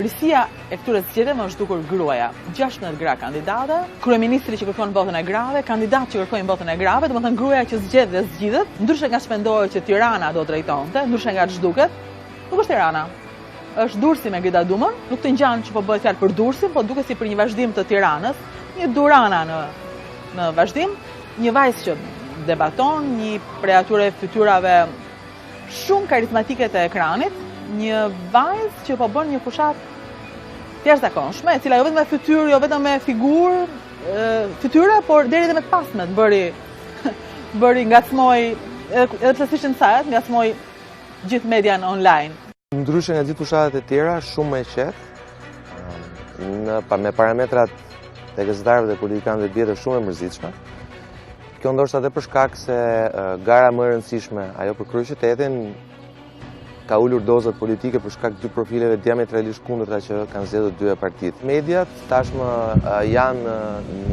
Fatkeqësia e këtyre zgjedhjeve është dukur gruaja. 16 gra kandidate, kryeministri që kërkon votën e grave, kandidat që kërkojnë votën e grave, domethënë gruaja që zgjedh dhe zgjidhet, ndryshe nga ç'mendohet që Tirana do drejtonte, ndryshe nga ç'duket, nuk është Tirana. Është Durrësi me Grida Dumën, nuk të ngjan që po bëhet fjalë për Durrësin, po duket si për një vazhdim të Tiranës, një Durana në vazhdim, një vajzë që debaton, një prej atyre fytyrave shumë karizmatike të ekranit, një vajzë që po bën një fushat të jashtëzakonshme, e cila jo vetëm me fytyrë, jo vetëm me figurë, fytyre, por deri edhe me të pasmet bëri ngacmoi, edhe pse s'ishin sajat, ngacmoi gjithë median online. Ndryshe nga gjithë fushatet e tjera, shumë më e qetë, me parametrat e gazetarëve dhe politikanëve të vjetër shumë e mërzitshme. Kjo ndoshta edhe për shkak se gara më e rëndësishme, ajo për kryeqytetin, ka ulur dozat politike për shkak të dy profileve diametralisht kundërta që kanë zgjedhur dyja partitë. Mediat tashmë janë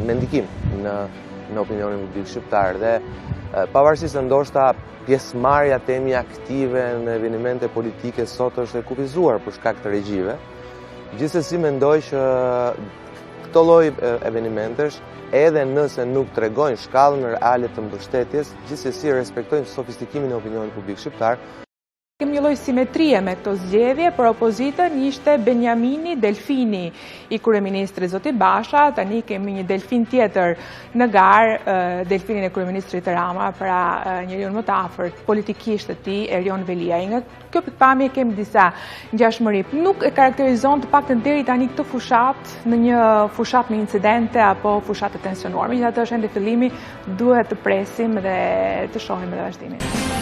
me ndikim në opinionin publik shqiptar dhe pavarësisht se ndoshta pjesëmarrja temi aktive në evenimente politike sot është e kufizuar për shkak të regjive, gjithsesi mendoj që këto lloj evenimentesh, edhe nëse nuk tregojnë shkallën reale të mbështetjes, gjithsesi respektojnë sofistikimin e opinionit publik shqiptar. Kemi një lloj simetrie me këto zgjedhje, për opozitën ishte Benjamini Delfini i kryeministrit zoti Basha, tani kemi një delfin tjetër në garë, delfinin e kryeministrit Rama, pra njeriu më të afërt politikisht të tij, Erion Velia. Nga kjo pikpamje kemi disa ngjashmëri. Nuk e karakterizon të paktën deri tani këtë fushat në një fushat me incidente apo fushat të tensionuar. Megjithatë është ende fillimi, duhet të presim dhe të shohim edhe vazhdimin.